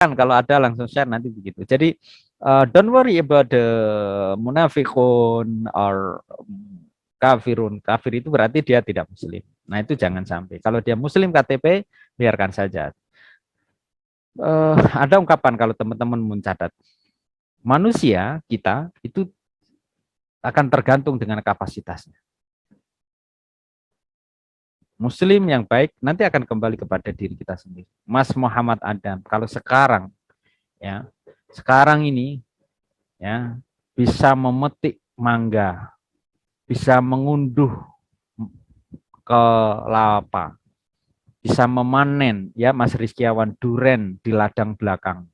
kan kalau ada langsung share nanti begitu. Jadi don't worry about the munafikun or kafirun. Kafir itu berarti dia tidak muslim. Nah itu jangan sampai. Kalau dia muslim KTP biarkan saja. Ada ungkapan kalau teman-teman mencatat manusia kita itu akan tergantung dengan kapasitasnya. Muslim yang baik nanti akan kembali kepada diri kita sendiri. Mas Muhammad Adam, kalau sekarang ya, sekarang ini ya bisa memetik mangga, bisa mengunduh kelapa, bisa memanen ya Mas Rizkiawan duren di ladang belakang.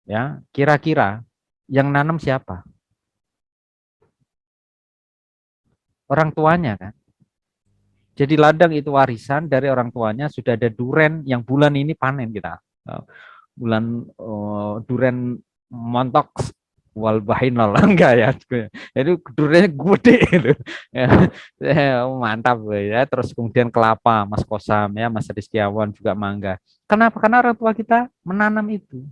Ya, kira-kira yang nanam siapa? Orang tuanya kan. Jadi ladang itu warisan dari orang tuanya, sudah ada duren yang bulan ini panen kita. Bulan duren montok wal bahinal enggak ya. Jadi durennya gede itu. Ya, mantap ya. Terus kemudian kelapa, Mas Kosam ya, Mas Rizkiawan juga mangga. Kenapa? Karena orang tua kita menanam itu.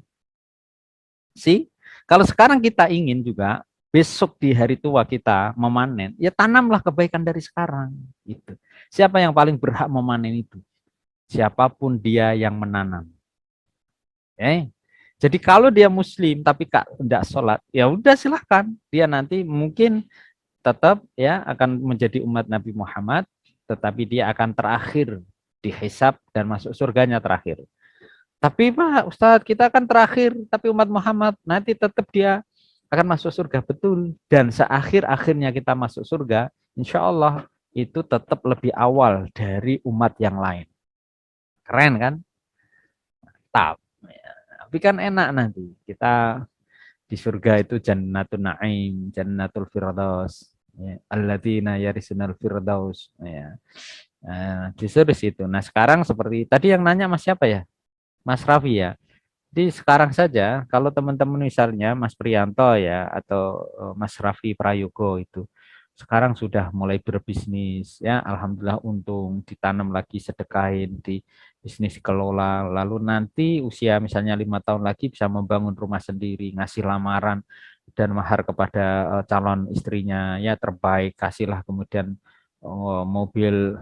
Sih, kalau sekarang kita ingin juga besok di hari tua kita memanen, ya tanamlah kebaikan dari sekarang. Gitu. Siapa yang paling berhak memanen itu? Siapapun dia yang menanam. Jadi kalau dia Muslim tapi tidak sholat, ya udah silahkan. Dia nanti mungkin tetap ya akan menjadi umat Nabi Muhammad, tetapi dia akan terakhir dihisab dan masuk surganya terakhir. Tapi Pak Ustadz, kita kan terakhir, tapi umat Muhammad nanti tetap dia akan masuk surga betul. Dan seakhir-akhirnya kita masuk surga, insya Allah itu tetap lebih awal dari umat yang lain. Keren kan? Tapi kan enak nanti. Kita di surga itu Jannatul Naim, Jannatul Firdaus, ya, alladzina yarisunal firdaus. Ya. Justru di situ. Nah sekarang seperti tadi yang nanya Mas siapa ya? Mas Raffi ya. Jadi sekarang saja kalau teman-teman misalnya Mas Priyanto ya atau Mas Raffi Prayogo itu sekarang sudah mulai berbisnis ya alhamdulillah untung ditanam lagi sedekahin di bisnis kelola lalu nanti usia misalnya 5 tahun lagi bisa membangun rumah sendiri ngasih lamaran dan mahar kepada calon istrinya ya terbaik kasihlah kemudian mobil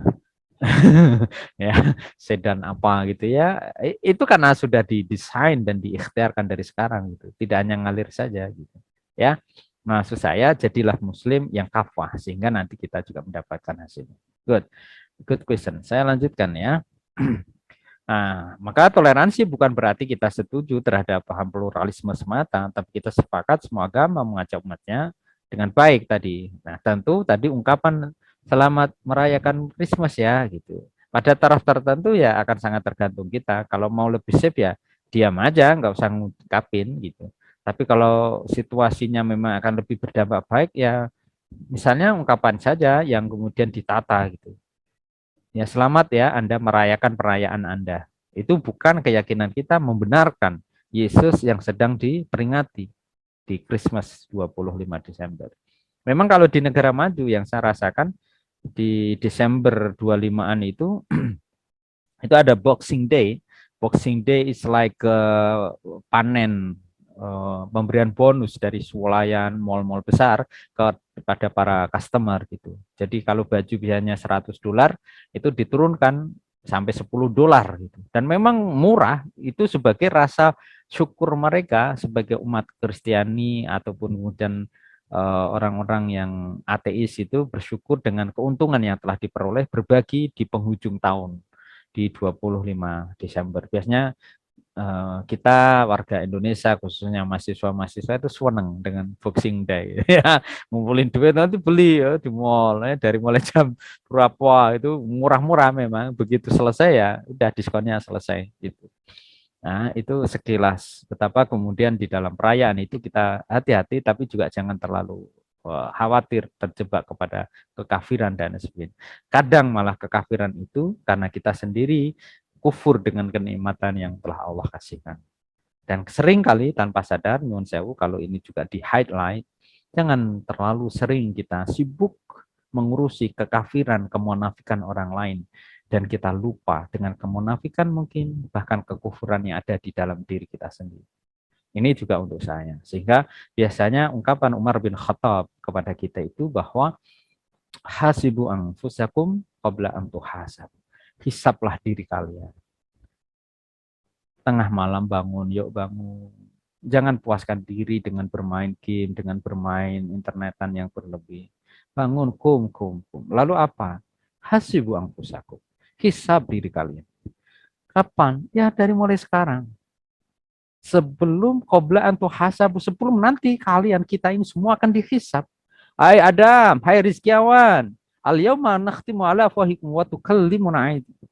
ya sedan apa gitu ya itu karena sudah didesain dan diikhtiarkan dari sekarang gitu tidak hanya ngalir saja gitu ya maksud saya jadilah muslim yang kafah sehingga nanti kita juga mendapatkan hasilnya good good question saya lanjutkan ya nah maka toleransi bukan berarti kita setuju terhadap paham pluralisme semata tapi kita sepakat semua agama mengajak umatnya dengan baik tadi nah tentu tadi ungkapan selamat merayakan Christmas ya gitu. Pada taraf tertentu ya akan sangat tergantung kita. Kalau mau lebih safe ya diam aja, nggak usah ngungkapin gitu. Tapi kalau situasinya memang akan lebih berdampak baik ya misalnya ungkapan saja yang kemudian ditata gitu. Ya selamat ya Anda merayakan perayaan Anda. Itu bukan keyakinan kita membenarkan Yesus yang sedang diperingati di Christmas 25 Desember. Memang kalau di negara maju yang saya rasakan di Desember 25-an itu ada Boxing Day. Boxing Day is like panen pemberian bonus dari swalayan mall-mall besar kepada para customer gitu. Jadi kalau baju biasanya $100 itu diturunkan sampai $10 gitu. Dan memang murah itu sebagai rasa syukur mereka sebagai umat Kristiani ataupun kemudian orang-orang yang ateis itu bersyukur dengan keuntungan yang telah diperoleh berbagi di penghujung tahun di 25 Desember. Biasanya kita warga Indonesia khususnya mahasiswa-mahasiswa itu senang dengan Boxing Day ya ngumpulin duit nanti beli ya di mall ya dari mulai jam berapa itu murah-murah memang begitu selesai ya udah diskonnya selesai gitu. Nah, itu sekilas betapa kemudian di dalam perayaan itu kita hati-hati tapi juga jangan terlalu khawatir terjebak kepada kekafiran dan sebagainya. Kadang malah kekafiran itu karena kita sendiri kufur dengan kenikmatan yang telah Allah kasihkan. Dan sering kali tanpa sadar, nyuwun sewu kalau ini juga di highlight, jangan terlalu sering kita sibuk mengurusi kekafiran, kemunafikan orang lain. dan kita lupa dengan kemunafikan mungkin, bahkan kekufuran yang ada di dalam diri kita sendiri. Ini juga untuk saya. Sehingga biasanya ungkapan Umar bin Khattab kepada kita itu bahwa hasibu anfusakum qabla an tuhasab. Hisablah diri kalian. Tengah malam bangun, yuk bangun. Jangan puaskan diri dengan bermain game, dengan bermain internetan yang berlebih. Bangun, kum. Lalu apa? Hasibu anfusakum. Hisab diri kalian. Kapan? Ya dari mulai sekarang. Sebelum qabla an tuhasabu, sebelum nanti kalian, kita ini semua akan dihisab. Hai Adam, hai Rizkiawan. Al-yawma nakhtimu ala afwahikum wa tukallimuna aydikum.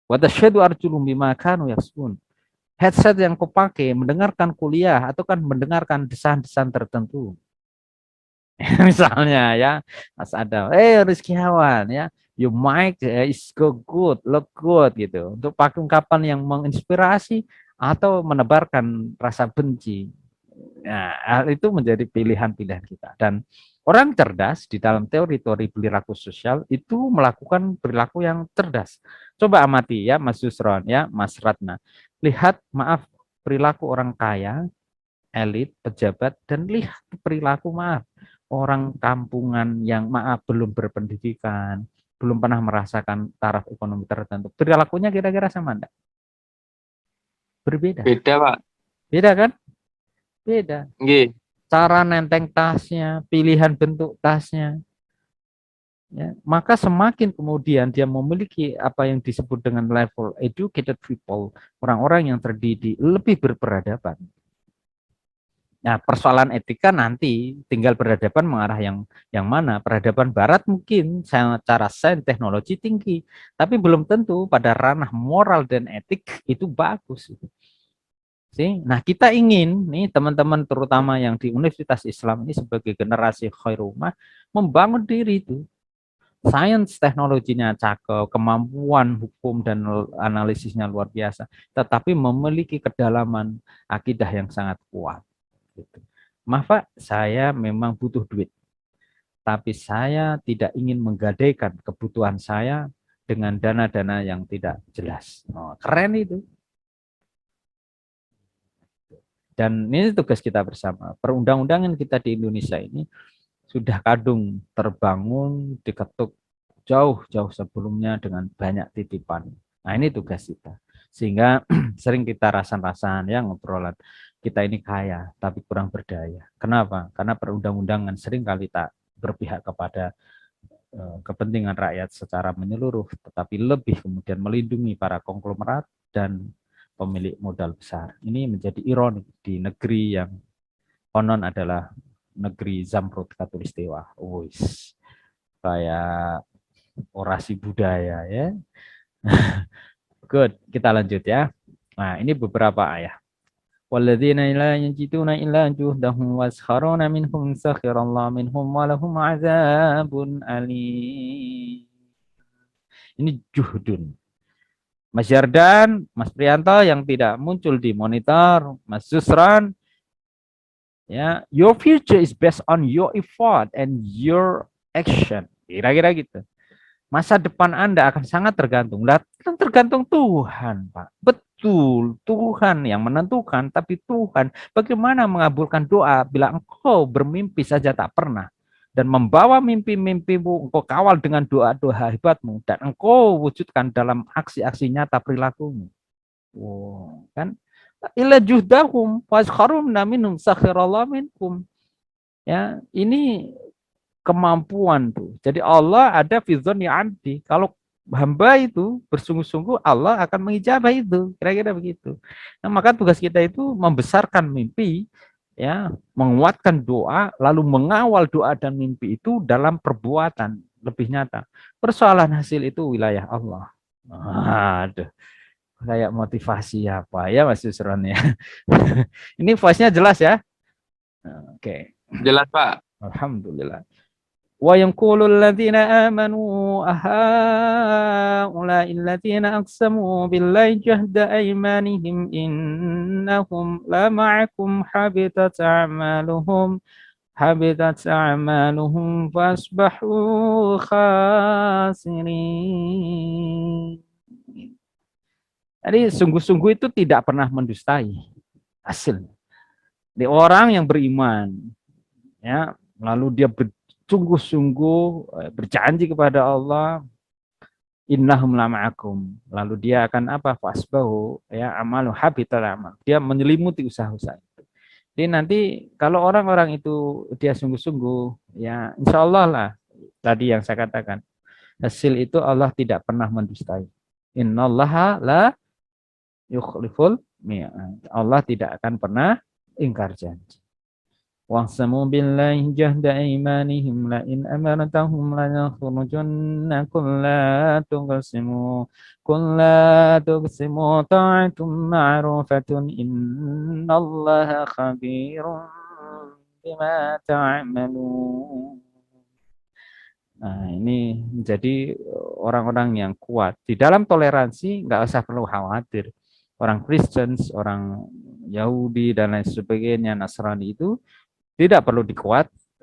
Wa tasyhadu arjulum bima kanu yaksubun. Headset yang kau pakai mendengarkan kuliah atau kan mendengarkan desahan-desahan tertentu. Misalnya ya, Mas Adam, Rizkiawan ya, your mic is go good, look good gitu. Untuk pakai ungkapan yang menginspirasi atau menebarkan rasa benci. Nah, hal itu menjadi pilihan-pilihan kita. Dan orang cerdas di dalam teori-teori perilaku sosial itu melakukan perilaku yang cerdas. Coba amati ya Mas Yusron ya, Mas Ratna. Lihat, maaf, perilaku orang kaya, elit, pejabat, dan lihat perilaku, maaf, orang kampungan yang maaf belum berpendidikan, belum pernah merasakan taraf ekonomi tertentu. Perilakunya kira-kira sama enggak? Berbeda. Beda, Pak. Beda kan? Beda. Nggih. Cara nenteng tasnya, pilihan bentuk tasnya. Ya, maka semakin kemudian dia memiliki apa yang disebut dengan level educated people, orang-orang yang terdidik, lebih berperadaban. Nah, persoalan etika nanti tinggal peradaban mengarah yang mana. Peradaban barat mungkin secara sains teknologi tinggi, tapi belum tentu pada ranah moral dan etik itu bagus. Nah, kita ingin nih teman-teman terutama yang di Universitas Islam ini sebagai generasi khairumah membangun diri itu. Sains teknologinya cakep, kemampuan hukum dan analisisnya luar biasa, tetapi memiliki kedalaman akidah yang sangat kuat. Gitu. Maaf Pak, saya memang butuh duit, tapi saya tidak ingin menggadaikan kebutuhan saya dengan dana-dana yang tidak jelas. Oh, keren itu. Dan ini tugas kita bersama. Perundang-undangan kita di Indonesia ini sudah kadung terbangun, diketuk jauh-jauh sebelumnya dengan banyak titipan. Nah, ini tugas kita. Sehingga sering kita rasan-rasan ya ngobrolan, kita ini kaya tapi kurang berdaya. Kenapa? Karena perundang-undangan sering kali tak berpihak kepada kepentingan rakyat secara menyeluruh, tetapi lebih kemudian melindungi para konglomerat dan pemilik modal besar. Ini menjadi ironi di negeri yang konon adalah negeri Zamrud Katulistiwa. Kayak orasi budaya ya. Good, kita lanjut ya. Nah, ini beberapa ayat. Walladzina la yajiduna illa juhdahum waskharuna minhum sakhirallahu minhum walahum azabun alim. Ini juhdun. Mas Yardan, Mas Prianto yang tidak muncul di monitor, Mas Susran, ya, your future is based on your effort and your action. Kira-kira gitu. Masa depan Anda akan sangat tergantung. Tergantung Tuhan, Pak. Betul, Tuhan yang menentukan, tapi Tuhan bagaimana mengabulkan doa bila engkau bermimpi saja tak pernah. Dan membawa mimpi-mimpimu, engkau kawal dengan doa-doa hebatmu. Dan engkau wujudkan dalam aksi-aksi nyata perilakumu. Wow, kan? Ila juhdahum waskharum minhum sakhirallahu minkum. Ya, ini kemampuan tuh. Jadi Allah ada fizon yang anti. Kalau hamba itu bersungguh-sungguh, Allah akan mengijabah itu. Kira-kira begitu. Nah, maka tugas kita itu membesarkan mimpi, ya, menguatkan doa, lalu mengawal doa dan mimpi itu dalam perbuatan lebih nyata. Persoalan hasil itu wilayah Allah. Aduh, kayak motivasi apa ya Mas Yusron ya. Ini voice-nya jelas ya? Oke. Jelas, Pak. Alhamdulillah. ويقول الذين آمنوا أهؤلاء الذين أقسموا بالله جهد أيمانهم إنهم لمعكم حبطت أعمالهم habitat a'maluhum fasbahu khasirin. Jadi sungguh-sungguh itu tidak pernah mendustai hasil. Di orang yang beriman, ya, lalu dia bersungguh-sungguh berjanji kepada Allah, innahum lama'akum. Lalu dia akan apa? Fasbahu, ya, amalu habital amal. Dia menyelimuti usaha-usaha itu. Jadi nanti kalau orang-orang itu dia sungguh-sungguh, ya insya Allah lah tadi yang saya katakan, hasil itu Allah tidak pernah mendustai. Innallaha la yukhliful mi'ad. Allah tidak akan pernah ingkar janji. Waqsamu billahi jahda imanihim la in amartahum la yakhrujunna kulla tuqsimu ta'atum ma'rufatun innallaha khabirun bima ta'malun. Nah, ini menjadi orang-orang yang kuat. Di dalam toleransi nggak usah perlu khawatir. Orang Kristen, orang Yahudi dan lain sebagainya, Nasrani itu tidak perlu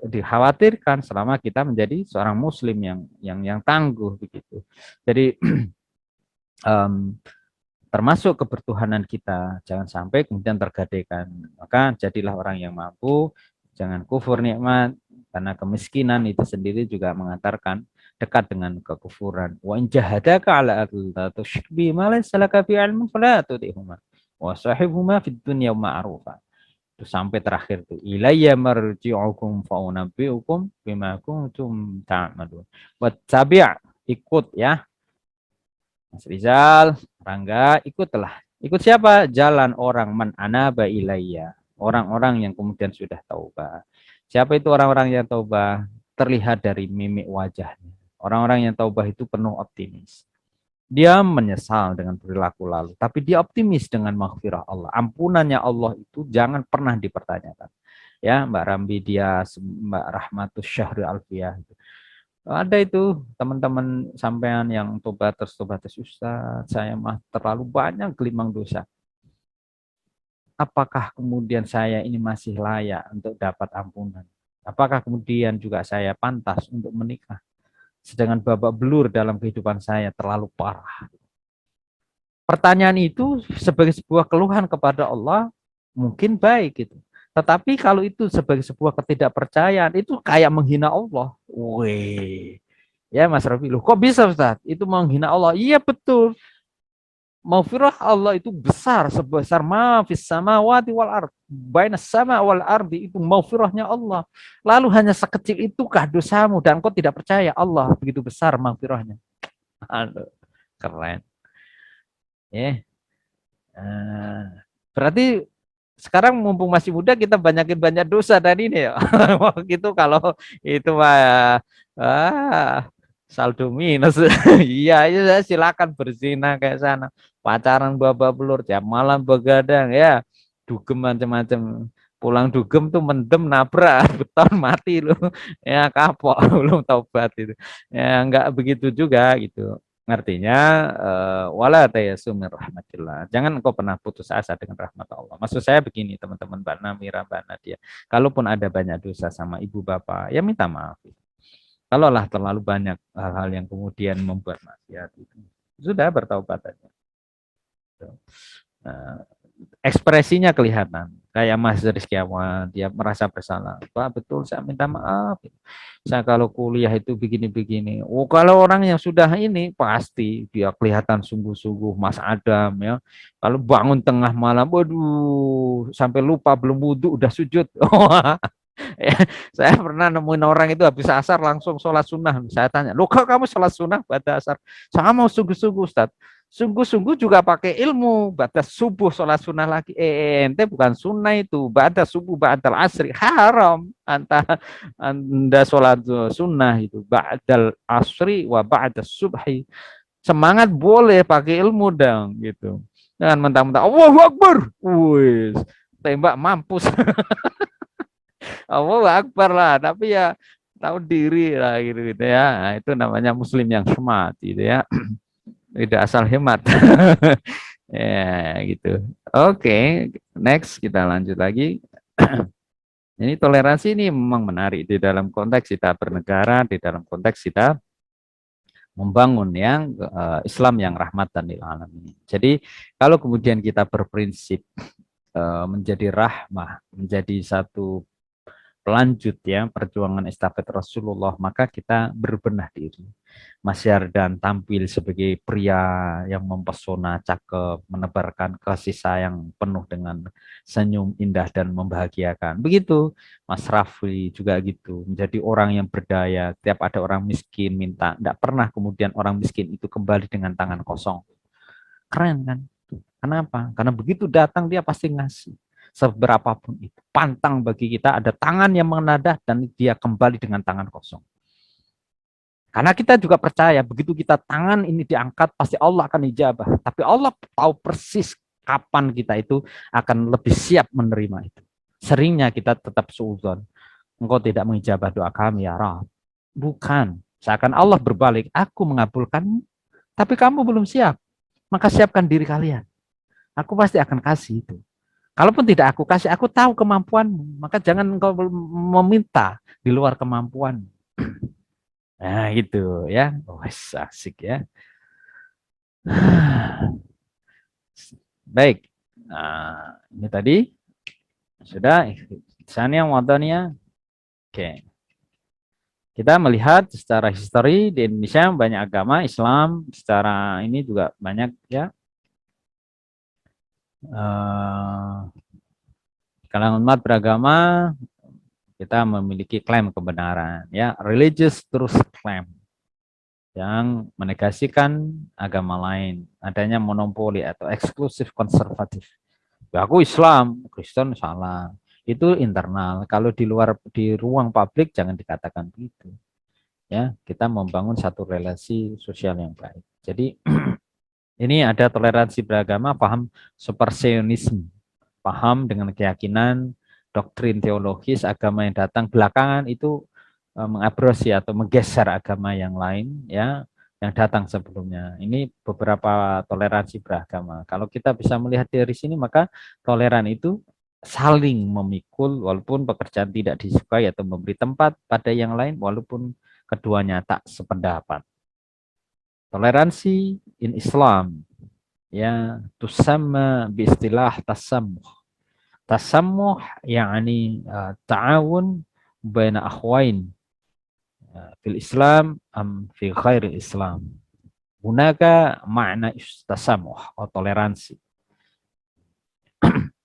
dikhawatirkan selama kita menjadi seorang Muslim yang tangguh begitu. Jadi termasuk kebertuhanan kita jangan sampai kemudian tergadaikan. Maka jadilah orang yang mampu, jangan kufur nikmat, karena kemiskinan itu sendiri juga mengantarkan dekat dengan kekufuran. Wa in jahadaka ala alla tusyrik bi ma laysa laka bi ilmun fala tudihuma wa sahibhuma fid dunya ma'rufa. Itu sampai terakhir tuh ilayya marji'ukum fa unabbi'ukum bima kuntum ta'malun. Wa tabi' ikut ya. Mas Rizal, Rangga, ikutlah. Ikut siapa? Jalan orang man anaba ilayya. Orang-orang yang kemudian sudah taubat. Siapa itu orang-orang yang taubat? Terlihat dari mimik wajahnya. Orang-orang yang taubat itu penuh optimis. Dia menyesal dengan perilaku lalu, tapi dia optimis dengan maghfirah Allah. Ampunannya Allah itu jangan pernah dipertanyakan. Ya, Mbak Rambi dia, Mbak Rahmatus Syahri Alfiyah. Ada itu teman-teman sampean yang tobat Ustaz, saya mah terlalu banyak gelimang dosa. Apakah kemudian saya ini masih layak untuk dapat ampunan? Apakah kemudian juga saya pantas untuk menikah? Sedangkan babak belur dalam kehidupan saya terlalu parah. Pertanyaan itu sebagai sebuah keluhan kepada Allah mungkin baik gitu. Tetapi kalau itu sebagai sebuah ketidakpercayaan itu kayak menghina Allah. Weh. Ya Mas Rafi, loh kok bisa Ustaz? Itu menghina Allah. Iya betul. Maghfirah Allah itu besar sebesar ma fis samawati wal ard. Baina sama wal ardi itu maghfirahnya Allah. Lalu hanya sekecil itukah dosamu dan kau tidak percaya Allah begitu besar maghfirahnya. Aduh, keren. Ya. Berarti sekarang mumpung masih muda kita banyakin banyak dosa tadi ini ya. Gitu kalau itu mah saldo minus. Iya, ya silakan berzina kayak sana. Pacaran babak belur, tiap malam begadang ya. Dugem macam-macam. Pulang dugem tuh mendem nabrak beton mati lu. Ya kapok belum taubat itu. Ya enggak begitu juga gitu. Artinya wala tayasu min rahmatillah. Jangan engkau pernah putus asa dengan rahmat Allah. Maksud saya begini teman-teman Mbak Namira, Mbak Nadia. Kalaupun ada banyak dosa sama ibu bapak, ya minta maaf. Kalaulah terlalu banyak hal-hal yang kemudian membuat maksiat itu, sudah bertaubat aja. Nah, ekspresinya kelihatan. Kayak Mas Rizky Awal, dia merasa bersalah. Pak, betul saya minta maaf. Saya kalau kuliah itu begini-begini. Oh, kalau orang yang sudah ini pasti dia kelihatan sungguh-sungguh Mas Adam ya. Kalau bangun tengah malam, waduh, sampai lupa belum wudhu udah sujud. Ya, saya pernah nemuin orang itu habis asar langsung sholat sunnah. Saya tanya, loh kok kamu sholat sunnah pada asar? Saya mau sungguh-sungguh Ustaz. Sungguh-sungguh juga pakai ilmu. Batas subuh sholat sunnah lagi. Ente bukan sunnah itu. Batas subuh ba'dal asri. Haram. Anda sholat sunnah itu. Ba'dal asri wa ba'das subhi. Semangat boleh pakai ilmu dong. Gitu. Jangan mentang-mentang Allahu Akbar. Wih, tembak mampus. Allahu Akbar lah. Tapi ya tahu diri lah gitu, gitu ya. Nah, itu namanya muslim yang smart gitu ya. Tidak asal hemat. Ya, gitu. Oke, next kita lanjut lagi. Ini toleransi ini memang menarik di dalam konteks kita bernegara, di dalam konteks kita membangun yang Islam yang rahmatan lil alamin. Jadi kalau kemudian kita berprinsip menjadi rahmah, menjadi satu pelanjut ya perjuangan estafet Rasulullah, maka kita berbenah diri. Mas Yardan tampil sebagai pria yang mempesona, cakep, menebarkan kasih sayang penuh dengan senyum indah dan membahagiakan. Begitu Mas Rafli juga gitu, menjadi orang yang berdaya. Tiap ada orang miskin minta, tidak pernah kemudian orang miskin itu kembali dengan tangan kosong. Keren kan? Kenapa? Karena begitu datang dia pasti ngasih. Seberapapun itu. Pantang bagi kita ada tangan yang menadah dan dia kembali dengan tangan kosong. Karena kita juga percaya begitu kita tangan ini diangkat pasti Allah akan ijabah. Tapi Allah tahu persis kapan kita itu akan lebih siap menerima itu. Seringnya kita tetap suudzon. Engkau tidak mengijabah doa kami ya Rabb. Bukan. Seakan Allah berbalik. Aku mengabulkanmu. Tapi kamu belum siap. Maka siapkan diri kalian. Aku pasti akan kasih itu. Kalaupun tidak aku kasih, aku tahu kemampuanmu. Maka jangan engkau meminta di luar kemampuan. Nah, gitu ya. Oh, asik ya. Baik. Nah, ini tadi sudah ihsaniyah wadaniyah. Oke. Kita melihat secara histori di Indonesia banyak agama Islam, secara ini juga banyak ya. Kalangan umat beragama kita memiliki klaim kebenaran ya, religious truth claim yang menegasikan agama lain, adanya monopoli atau eksklusif konservatif. Ya, aku Islam, Kristen salah. Itu internal. Kalau di luar di ruang publik jangan dikatakan begitu. Ya, kita membangun satu relasi sosial yang baik. Jadi ini ada toleransi beragama, paham superseonisme, paham dengan keyakinan doktrin teologis agama yang datang belakangan itu mengabrasi atau menggeser agama yang lain ya yang datang sebelumnya. Ini beberapa toleransi beragama. Kalau kita bisa melihat dari sini maka toleran itu saling memikul walaupun pekerjaan tidak disukai atau memberi tempat pada yang lain walaupun keduanya tak sependapat. Toleransi in Islam ya tusamma bi istilah tasammuh. Tasammuh yakni ta'awun baina akhwain fil Islam am fi ghairi Islam. Hunaka makna tasamuh atau toleransi.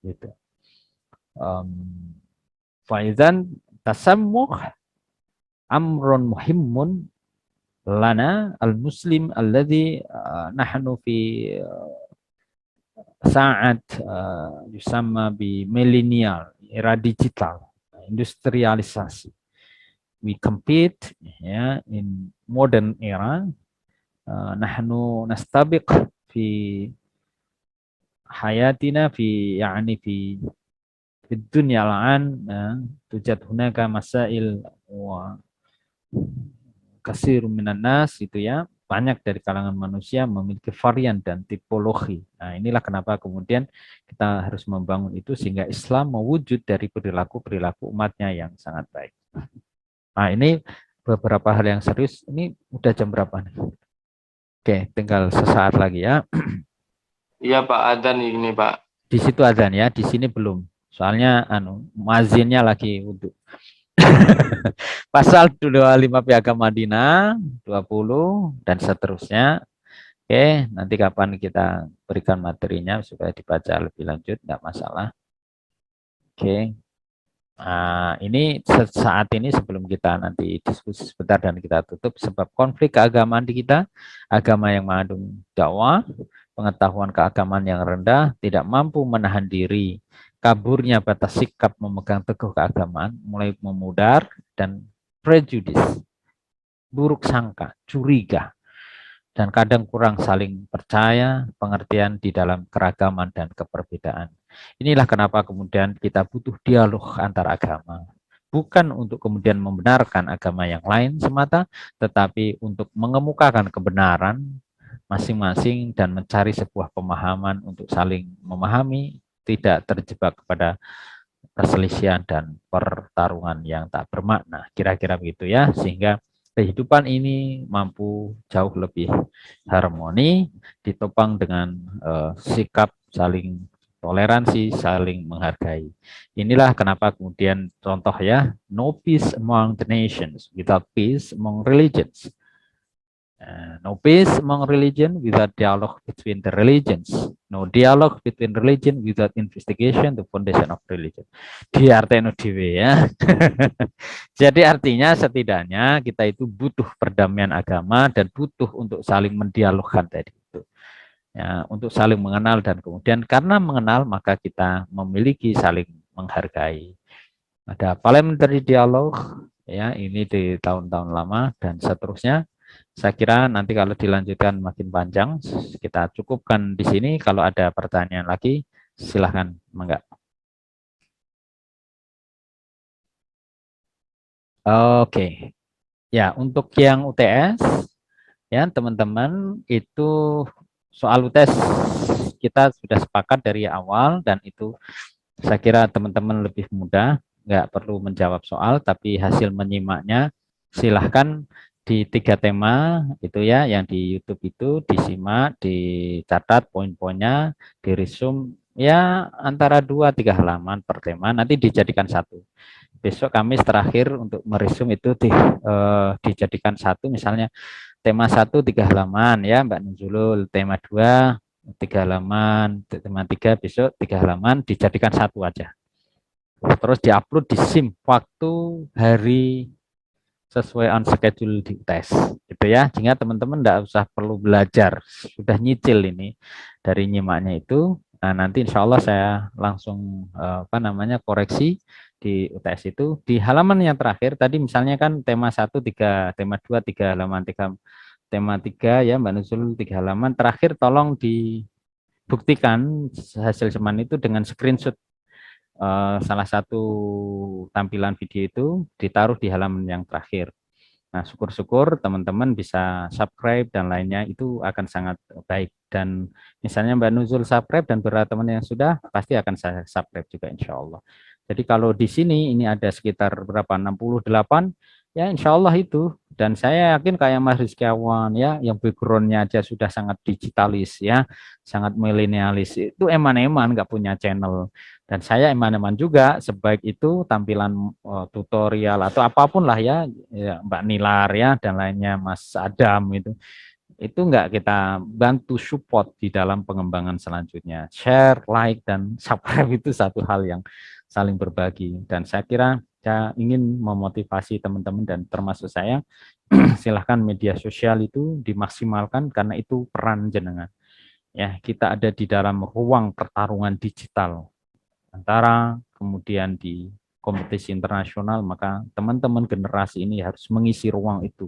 Gitu. Faizan tasamuh amrun muhimmun lana al-muslim alladhi nahnu fi saat yusamma bi millennial era digital industrialisasi. We compete ya in modern era. Nahnu nastabiq fi hayatina fi yani fi dunya al'an tujad hunaka masail wa kasir minan nas itu ya banyak dari kalangan manusia memiliki varian dan tipologi. Nah, inilah kenapa kemudian kita harus membangun itu sehingga Islam mewujud dari perilaku-perilaku umatnya yang sangat baik. Nah, ini beberapa hal yang serius. Ini udah jam berapa nih? Oke, tinggal sesaat lagi ya. Iya Pak, adzan ini Pak. Di situ adzan ya, di sini belum. Soalnya muazinnya lagi wudhu. Pasal 25 Piagam Madinah 20 dan seterusnya. Oke, nanti kapan kita berikan materinya supaya dibaca lebih lanjut, enggak masalah. Oke. Nah, ini saat ini sebelum kita nanti diskusi sebentar dan kita tutup sebab konflik keagamaan di kita, agama yang mengandung dakwah, pengetahuan keagamaan yang rendah, tidak mampu menahan diri, kaburnya batas sikap memegang teguh keagamaan, mulai memudar dan prejudis, buruk sangka, curiga, dan kadang kurang saling percaya, pengertian di dalam keragaman dan keperbedaan. Inilah kenapa kemudian kita butuh dialog antar agama. Bukan untuk kemudian membenarkan agama yang lain semata, tetapi untuk mengemukakan kebenaran masing-masing dan mencari sebuah pemahaman untuk saling memahami, tidak terjebak kepada perselisihan dan pertarungan yang tak bermakna, kira-kira begitu ya, sehingga kehidupan ini mampu jauh lebih harmoni, ditopang dengan sikap saling toleransi, saling menghargai. Inilah kenapa kemudian contoh ya, no peace among the nations without peace among religions. No peace among religion without dialogue between the religions. No dialogue between religion without investigation the foundation of religion. Di artinya ya. Jadi artinya setidaknya kita itu butuh perdamaian agama dan butuh untuk saling mendialogkan tadi itu. Ya, untuk saling mengenal dan kemudian karena mengenal maka kita memiliki saling menghargai. Ada parliamentary dialog ya, ini di tahun-tahun lama dan seterusnya. Saya kira nanti kalau dilanjutkan makin panjang, kita cukupkan di sini. Kalau ada pertanyaan lagi, silahkan. Enggak. Oke. Ya, untuk yang UTS, ya teman-teman, itu soal UTS kita sudah sepakat dari awal dan itu saya kira teman-teman lebih mudah, nggak perlu menjawab soal, tapi hasil menyimaknya silahkan di 3 tema itu ya, yang di YouTube itu disimak, dicatat poin-poinnya, diresum ya antara 2-3 halaman per tema, nanti dijadikan satu. Besok Kamis terakhir untuk meresum itu dijadikan satu, misalnya tema 1 3 halaman ya Mbak Nuzulul, tema 2 3 halaman, tema 3 besok 3 halaman, dijadikan satu aja. Terus diupload di SIM waktu hari sesuai on schedule di tes gitu ya, sehingga teman-teman enggak usah perlu belajar, sudah nyicil ini dari nyimaknya itu. Nah, nanti insya Allah saya langsung koreksi di UTS itu di halaman yang terakhir tadi, misalnya kan tema 1 3, tema 2 3 halaman, tema 3 ya Mbak Nuzul 3 halaman, terakhir tolong dibuktikan hasil seman itu dengan screenshot salah satu tampilan video itu ditaruh di halaman yang terakhir. Nah, syukur-syukur teman-teman bisa subscribe dan lainnya, itu akan sangat baik. Dan misalnya Mbak Nuzul subscribe dan beberapa teman yang sudah, pasti akan saya subscribe juga insya Allah. Jadi kalau di sini ini ada sekitar berapa, 68, ya insya Allah itu. Dan saya yakin kayak Mas Rizkiawan ya, yang backgroundnya aja sudah sangat digitalis ya, sangat milenialis, itu eman-eman nggak punya channel. Dan saya eman-eman juga, sebaik itu tampilan tutorial atau apapun lah ya, Mbak Nilar ya dan lainnya, Mas Adam itu enggak kita bantu support di dalam pengembangan selanjutnya. Share, like, dan subscribe itu satu hal yang saling berbagi. Dan saya kira saya ingin memotivasi teman-teman dan termasuk saya, silahkan media sosial itu dimaksimalkan karena itu peran jenengan. Ya, kita ada di dalam ruang pertarungan digital antara kemudian di kompetisi internasional, maka teman-teman generasi ini harus mengisi ruang itu.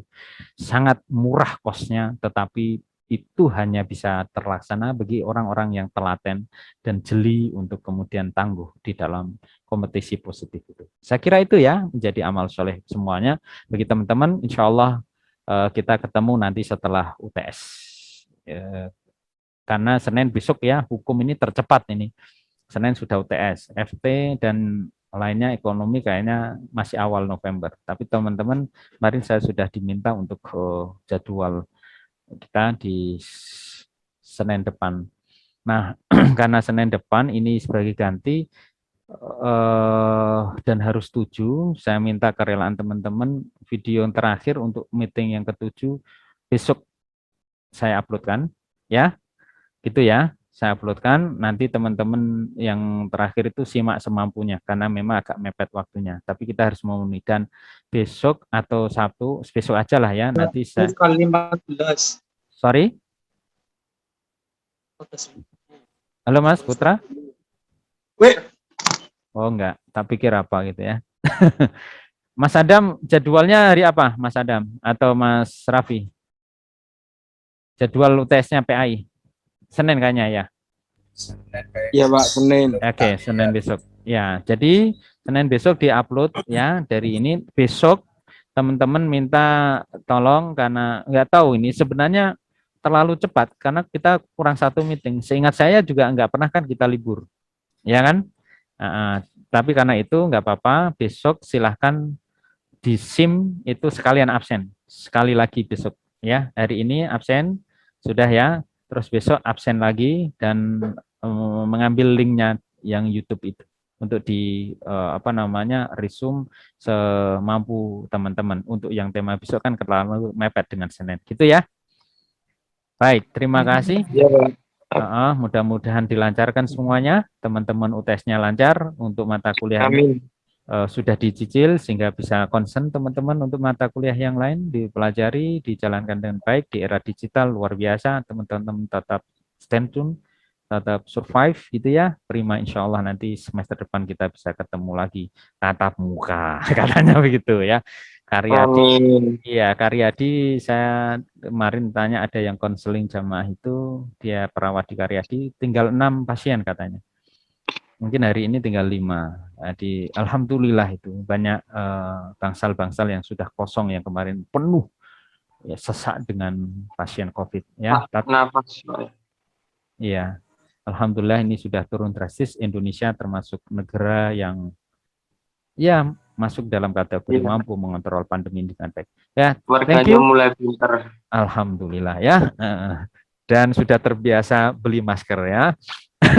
Sangat murah kosnya, tetapi itu hanya bisa terlaksana bagi orang-orang yang telaten dan jeli untuk kemudian tangguh di dalam kompetisi positif itu. Saya kira itu ya menjadi amal soleh semuanya bagi teman-teman. Insya Allah kita ketemu nanti setelah UTS. Karena Senin besok ya, hukum ini tercepat ini. Senin sudah UTS, FT dan lainnya ekonomi kayaknya masih awal November. Tapi teman-teman, kemarin saya sudah diminta untuk jadwal kita di Senin depan. Nah, karena Senin depan ini sebagai ganti dan harus setuju, saya minta kerelaan teman-teman video yang terakhir untuk meeting yang ketujuh besok saya uploadkan, ya, gitu ya. Saya uploadkan, nanti teman-teman yang terakhir itu simak semampunya, karena memang agak mepet waktunya. Tapi kita harus memunikan besok atau Sabtu, besok aja lah ya, nanti saya... Sorry? Halo Mas Putra? Oh enggak, tak pikir apa gitu ya. Mas Adam, jadwalnya hari apa Mas Adam? Atau Mas Raffi? Jadwal UTS-nya PAI? Senin kayaknya ya? Iya Pak, Senin. Oke, Senin besok. Ya, jadi Senin besok diupload ya dari ini. Besok teman-teman minta tolong karena nggak tahu ini sebenarnya terlalu cepat karena kita kurang satu meeting. Seingat saya juga nggak pernah kan kita libur, ya kan? Tapi karena itu nggak apa-apa, besok silahkan di SIM itu sekalian absen. Sekali lagi besok ya. Hari ini absen sudah ya. Terus besok absen lagi dan mengambil linknya yang YouTube itu untuk di resume semampu teman-teman. Untuk yang tema besok kan terlalu mepet dengan Senin. Gitu ya. Baik, terima kasih. Iya, Pak. Mudah-mudahan dilancarkan semuanya, teman-teman UTS-nya lancar, untuk mata kuliah ini Amin. sudah dicicil sehingga bisa concern teman-teman untuk mata kuliah yang lain dipelajari, dijalankan dengan baik di era digital luar biasa. Teman-teman tetap stand tune, tetap survive gitu ya. Prima, insya Allah nanti semester depan kita bisa ketemu lagi tatap muka, katanya begitu ya. Amin. Iya, Karyadi, saya kemarin tanya ada yang konseling jamaah itu, dia perawat di Karyadi, tinggal 6 pasien katanya. Mungkin hari ini tinggal 5. Jadi alhamdulillah itu banyak bangsal-bangsal yang sudah kosong, yang kemarin penuh ya, sesak dengan pasien COVID ya. Nafas. Iya. Alhamdulillah ini sudah turun drastis. Indonesia termasuk negara yang ya masuk dalam kategori mampu mengontrol pandemi dengan baik. Ya, thank you. Mulai pintar. Alhamdulillah ya. Dan sudah terbiasa beli masker ya.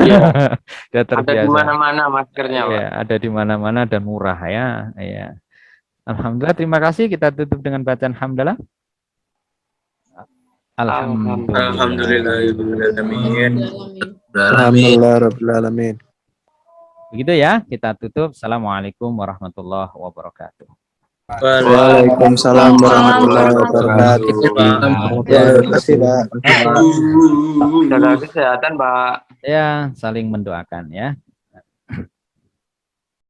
Iya. Sudah terbiasa. Ada di mana-mana maskernya, Pak. Ya, ada di mana-mana dan murah ya. Ya. Alhamdulillah, terima kasih. Kita tutup dengan bacaan hamdalah. Alhamdulillahirrahmanirrahim. Begitu ya, kita tutup. Assalamualaikum warahmatullahi wabarakatuh. Waalaikumsalam warahmatullahi wabarakatuh. Terima kasih, Pak. Jaga kesehatan, Pak. Ya, saling mendoakan ya.